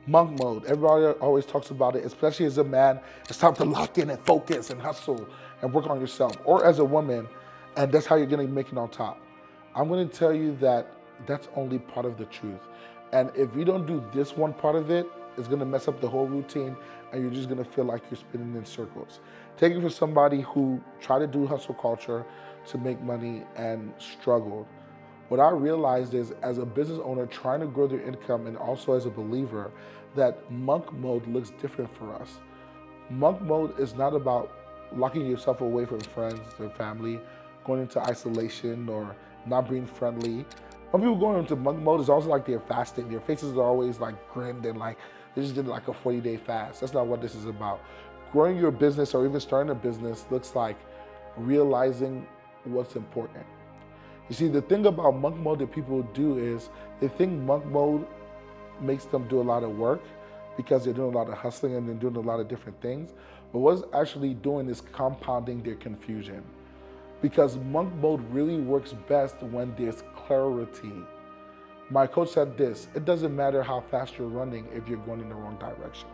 Monk mode. Everybody always talks about it, especially as a man. It's time to lock in and focus and hustle and work on yourself. Or as a woman, and that's how you're gonna make it on top. I'm gonna tell you that that's only part of the truth. And if you don't do this one part of it, it's gonna mess up the whole routine and you're just gonna feel like you're spinning in circles. Take it from somebody who tried to do hustle culture to make money and struggled. What I realized is, as a business owner trying to grow their income and also as a believer, that monk mode looks different for us. Monk mode is not about locking yourself away from friends or family, going into isolation or not being friendly. When people go into monk mode, it's also like they're fasting. Their faces are always like grinned and like they just did like a 40-day fast. That's not what this is about. Growing your business or even starting a business looks like realizing what's important. You see, the thing about monk mode that people do is they think monk mode makes them do a lot of work because they're doing a lot of hustling and they're doing a lot of different things. But what it's actually doing is compounding their confusion. Because monk mode really works best when there's clarity. My coach said this, it doesn't matter how fast you're running if you're going in the wrong direction.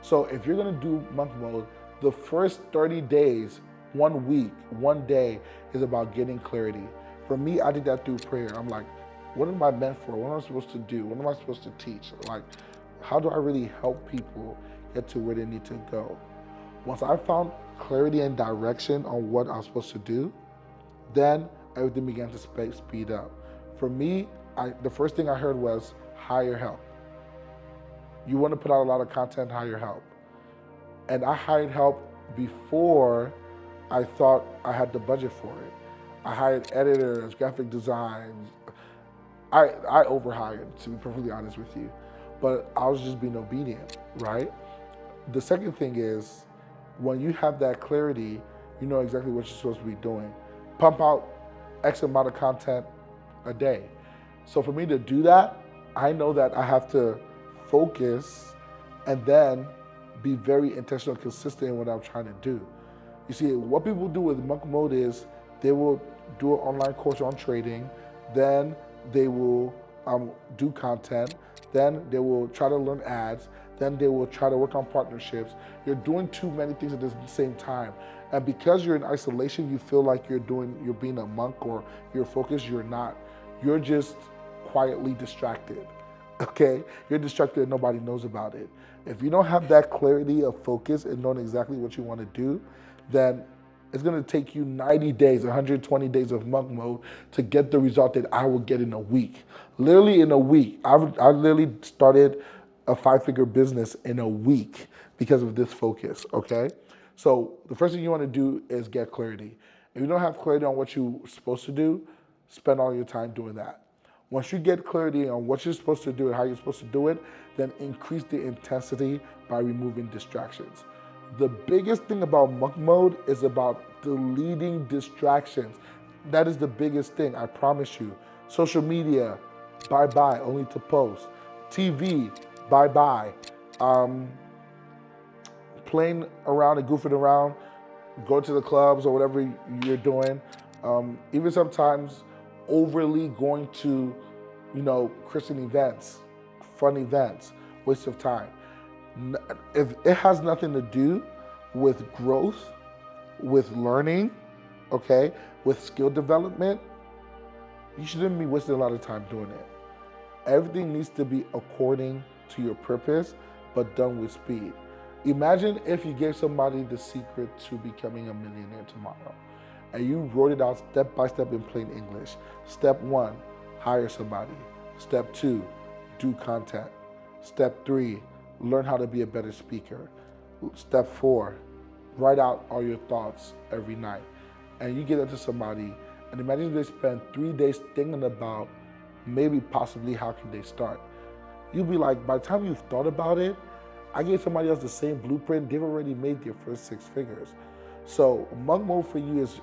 So if you're gonna do monk mode, the first 30 days, 1 week, 1 day is about getting clarity. For me, I did that through prayer. I'm like, what am I meant for? What am I supposed to do? What am I supposed to teach? Like, how do I really help people get to where they need to go? Once I found clarity and direction on what I was supposed to do, then everything began to speed up. For me, the first thing I heard was hire help. You want to put out a lot of content, hire help. And I hired help before I thought I had the budget for it. I hired editors, graphic designs. I overhired, to be perfectly honest with you. But I was just being obedient, right? The second thing is, when you have that clarity, you know exactly what you're supposed to be doing. Pump out X amount of content a day. So for me to do that, I know that I have to focus and then be very intentional and consistent in what I'm trying to do. You see, what people do with monk mode is they will do an online course on trading, then they will do content, then they will try to learn ads, then they will try to work on partnerships. You're doing too many things at the same time. And because you're in isolation, you feel like you're being a monk or you're focused. You're not. You're just quietly distracted. Okay? You're distracted and nobody knows about it. If you don't have that clarity of focus and knowing exactly what you want to do, then it's going to take you 90 days, 120 days of monk mode to get the result that I will get in a week. Literally in a week. I literally started a 5-figure business in a week because of this focus, okay? So the first thing you want to do is get clarity. If you don't have clarity on what you're supposed to do, spend all your time doing that. Once you get clarity on what you're supposed to do and how you're supposed to do it, then increase the intensity by removing distractions. The biggest thing about monk mode is about deleting distractions. That is the biggest thing, I promise you. Social media, bye-bye, only to post. TV, bye-bye. Playing around and goofing around, go to the clubs or whatever you're doing. Even sometimes overly going to, Christian events, fun events, waste of time. If it has nothing to do with growth, with learning, okay, with skill development, you shouldn't be wasting a lot of time doing it. Everything needs to be according to your purpose, but done with speed. Imagine if you gave somebody the secret to becoming a millionaire tomorrow, and you wrote it out step by step in plain English. Step 1, hire somebody. Step 2, do content. Step 3, learn how to be a better speaker. Step 4, write out all your thoughts every night. And you give that to somebody, and imagine they spend 3 days thinking about maybe possibly how can they start. You'll be like, by the time you've thought about it, I gave somebody else the same blueprint, they've already made their first 6 figures. So monk mode for you is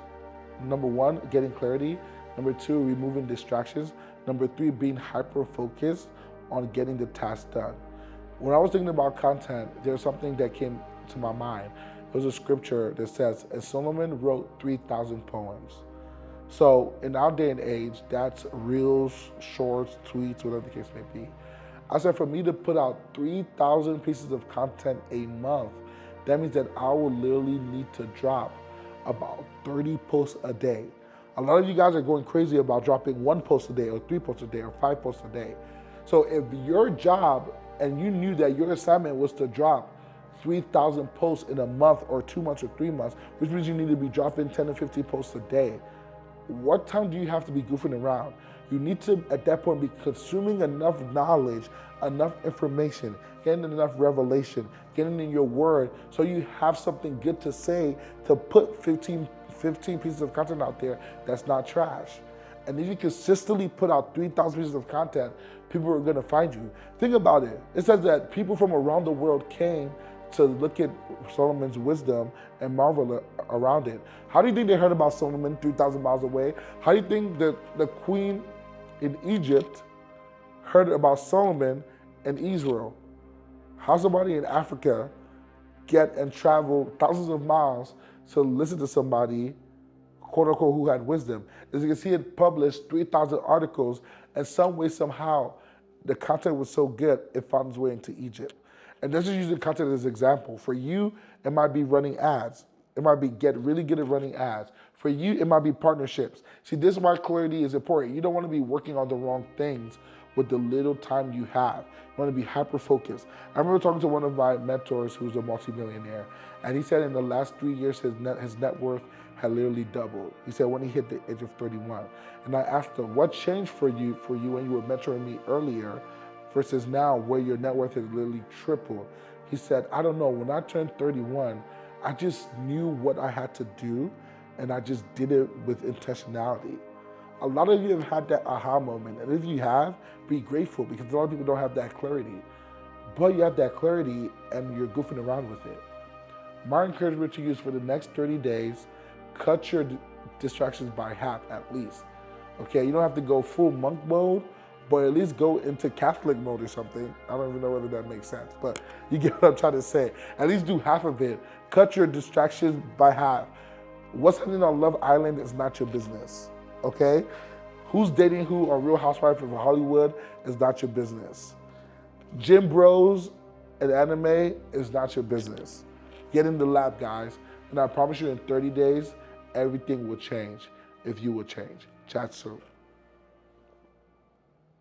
number 1, getting clarity. Number 2, removing distractions. Number 3, being hyper-focused on getting the task done. When I was thinking about content, there's something that came to my mind. It was a scripture that says, and Solomon wrote 3,000 poems. So in our day and age, that's reels, shorts, tweets, whatever the case may be. I said for me to put out 3,000 pieces of content a month, that means that I will literally need to drop about 30 posts a day. A lot of you guys are going crazy about dropping 1 post a day or 3 posts a day or 5 posts a day. So if your job and you knew that your assignment was to drop 3,000 posts in a month or 2 months or 3 months, which means you need to be dropping 10 to 50 posts a day, what time do you have to be goofing around? You need to, at that point, be consuming enough knowledge, enough information, getting enough revelation, getting in your word, so you have something good to say to put 15 pieces of content out there that's not trash. And if you consistently put out 3,000 pieces of content, people are gonna find you. Think about it. It says that people from around the world came to look at Solomon's wisdom and marvel around it. How do you think they heard about Solomon 3,000 miles away? How do you think that the queen in Egypt heard about Solomon in Israel? How somebody in Africa get and travel thousands of miles to listen to somebody, quote unquote, who had wisdom? As you can see, it published 3,000 articles, and some way, somehow, the content was so good, it found its way into Egypt. And this is using content as an example. For you, it might be running ads. It might be get really good at running ads. For you, it might be partnerships. See, this is why clarity is important. You don't want to be working on the wrong things with the little time you have. You want to be hyper-focused. I remember talking to one of my mentors who's a multimillionaire, and he said in the last 3 years, his net worth had literally doubled. He said when he hit the age of 31. And I asked him, what changed for you when you were mentoring me earlier versus now where your net worth has literally tripled? He said, I don't know, when I turned 31, I just knew what I had to do, and I just did it with intentionality. A lot of you have had that aha moment, and if you have, be grateful, because a lot of people don't have that clarity. But you have that clarity, and you're goofing around with it. My encouragement to you is for the next 30 days, cut your distractions by half at least. Okay, you don't have to go full monk mode, but at least go into Catholic mode or something. I don't even know whether that makes sense, but you get what I'm trying to say. At least do half of it. Cut your distractions by half. What's happening on Love Island is not your business, okay? Who's dating who on Real Housewives of Hollywood is not your business. Gym bros and anime is not your business. Get in the lab, guys, and I promise you in 30 days, everything will change if you will change. Chat soon.